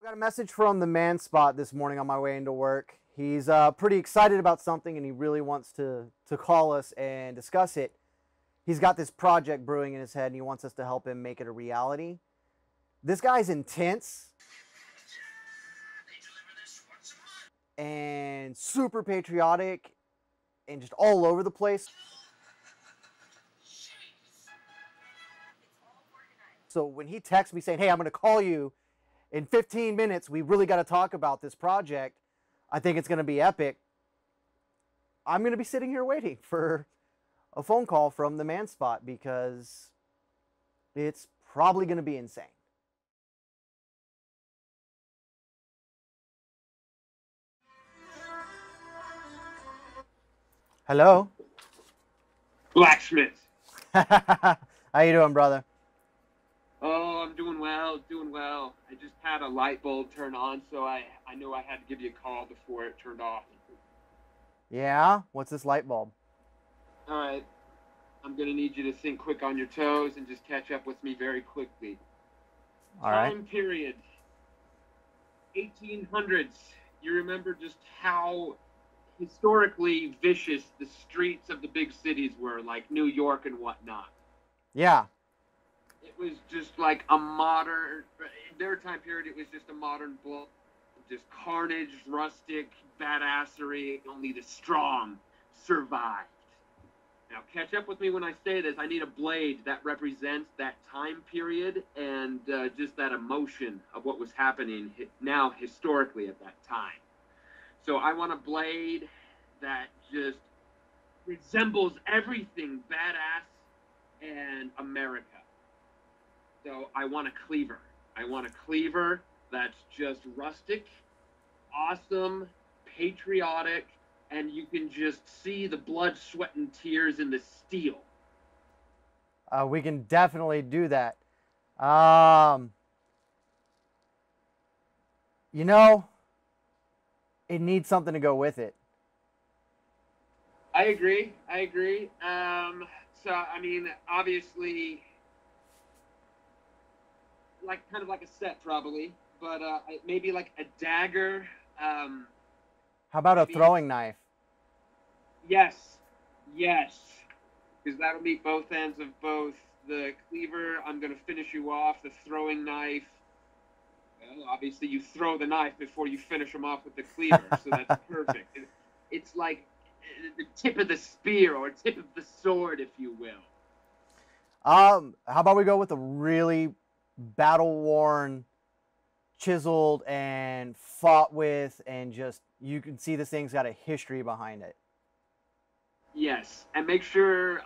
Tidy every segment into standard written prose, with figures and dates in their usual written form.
Got a message from the Manspot this morning on my way into work. He's pretty excited about something and he really wants to call us and discuss it. He's got this project brewing in his head and he wants us to help him make it a reality. This guy's intense and super patriotic and just all over the place. So when he texts me saying, hey, I'm going to call you in 15 minutes, we really got to talk about this project. I think it's going to be epic. I'm going to be sitting here waiting for a phone call from the Manspot because it's probably going to be insane. Hello? Blacksmith. How you doing, brother? Oh, I'm doing well, doing well. I just had a light bulb turn on, so I knew I had to give you a call before it turned off. Yeah? What's this light bulb? All right. I'm going to need you to think quick on your toes and just catch up with me very quickly. All right. Time period. 1800s. You remember just how historically vicious the streets of the big cities were, like New York and whatnot. Yeah. It was just like a modern, in their time period, it was just a modern blow. Just carnage, rustic, badassery, only the strong survived. Now, catch up with me when I say this. I need a blade that represents that time period and just that emotion of what was happening now historically at that time. So I want a blade that just resembles everything badass and America. So I want a cleaver. I want a cleaver that's just rustic, awesome, patriotic, and you can just see the blood, sweat, and tears in the steel. We can definitely do that. You know, it needs something to go with it. I agree. So, I mean, obviously, like kind of like a set probably, but maybe like a dagger. How about a throwing knife? Yes, because that'll meet both ends of both the cleaver. I'm gonna finish you off. The throwing knife. Well, obviously you throw the knife before you finish them off with the cleaver, so that's perfect. It's like the tip of the spear or tip of the sword, if you will. How about we go with a really battle-worn, chiseled, and fought with, and just, you can see this thing's got a history behind it. Yes, and make sure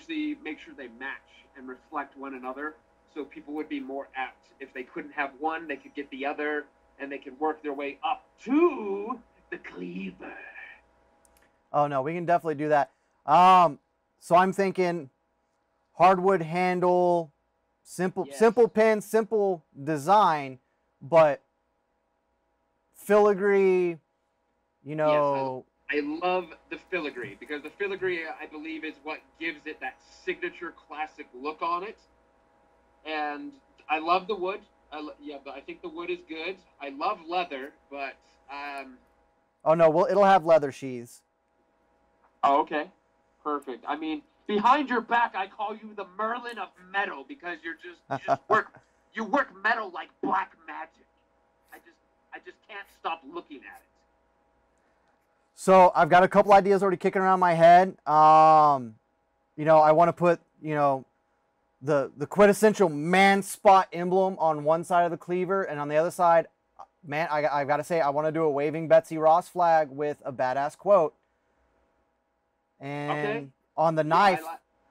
they match and reflect one another, so people would be more apt. If they couldn't have one, they could get the other, and they could work their way up to the cleaver. Oh no, we can definitely do that. So I'm thinking hardwood handle, simple pen, simple design, but filigree, you know. Yes, I love the filigree, because the filigree, I believe, is what gives it that signature classic look on it. And I love the wood. But I think the wood is good. I love leather, but oh no, well, it'll have leather sheaths. Oh, okay. Perfect. I mean, behind your back, I call you the Merlin of metal, because you work metal like black magic. I just can't stop looking at it. So I've got a couple ideas already kicking around my head. You know, I want to put, you know, the quintessential Manspot emblem on one side of the cleaver, and on the other side, man, I've got to say, I want to do a waving Betsy Ross flag with a badass quote. And okay. On the knife,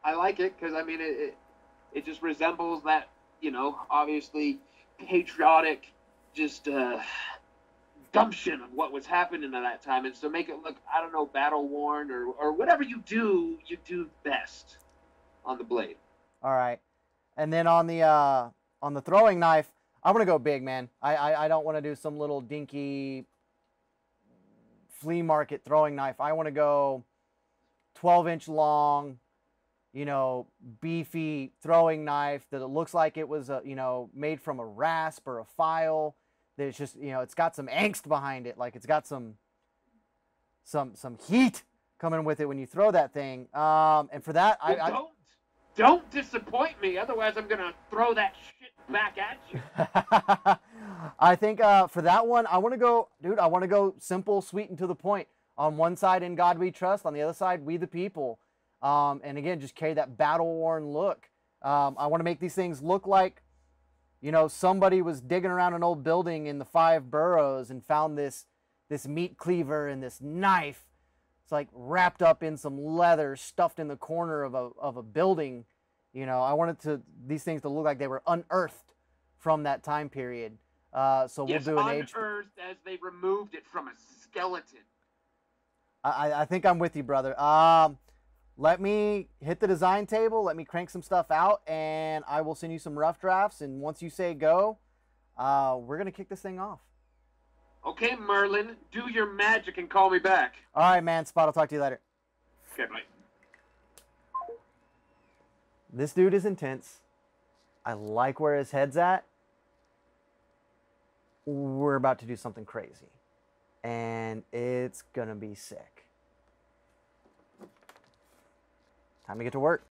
I like it, because I mean it just resembles that, you know, obviously patriotic, just gumption of what was happening at that time, and so make it look, I don't know, battle worn or whatever you do best on the blade. All right, and then on the throwing knife, I want to go big, man. I don't want to do some little dinky flea market throwing knife. I want to go 12-inch long, you know, beefy throwing knife that it looks like it was, you know, made from a rasp or a file, There's just, you know, it's got some angst behind it. Like it's got some heat coming with it when you throw that thing. And for that, well, don't disappoint me. Otherwise, I'm gonna throw that shit back at you. I think for that one, I want to go, dude. I want to go simple, sweet, and to the point. On one side, in God we trust. On the other side, we the people. And again, just carry that battle-worn look. I want to make these things look like, you know, somebody was digging around an old building in the 5 boroughs and found this meat cleaver and this knife. It's like wrapped up in some leather, stuffed in the corner of a building. You know, I wanted these things to look like they were unearthed from that time period. So we'll do an age. Unearthed as they removed it from a skeleton. I think I'm with you, brother. Let me hit the design table. Let me crank some stuff out, and I will send you some rough drafts. And once you say go, we're gonna kick this thing off. Okay, Merlin, do your magic and call me back. All right, Manspot. I'll talk to you later. Okay, bye. This dude is intense. I like where his head's at. We're about to do something crazy, and it's gonna be sick. Time to get to work.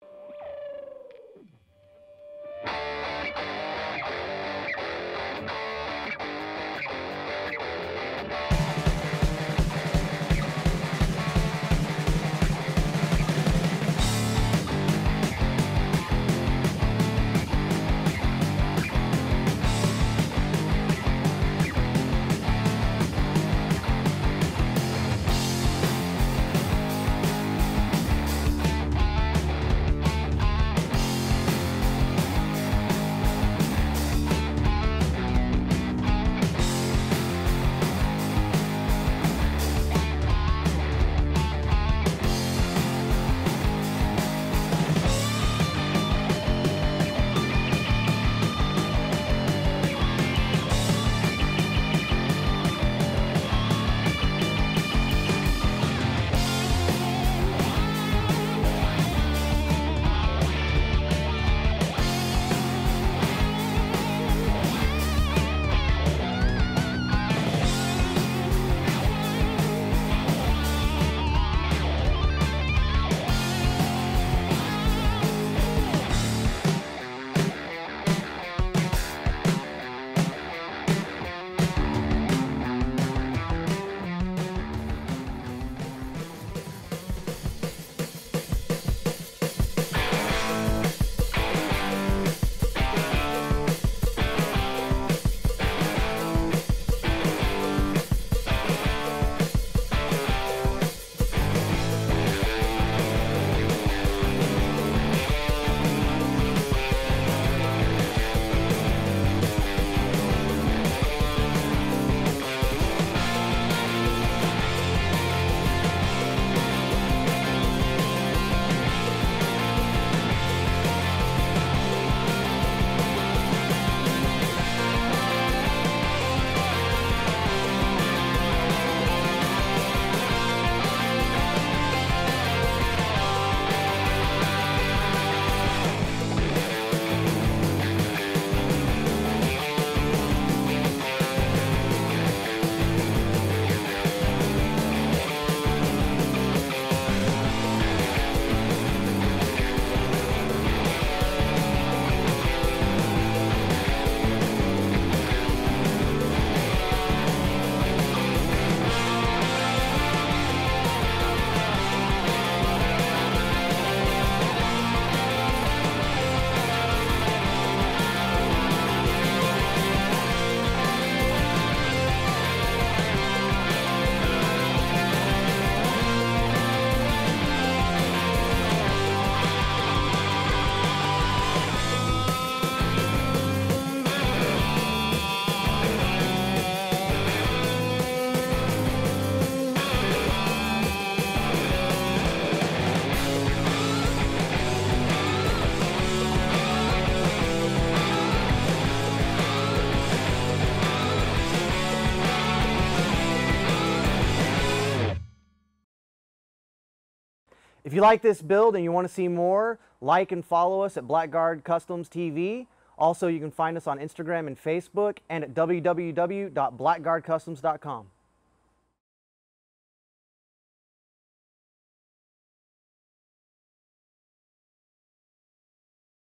If you like this build and you want to see more, like and follow us at Blackguard Customs TV. Also, you can find us on Instagram and Facebook and at www.blackguardcustoms.com.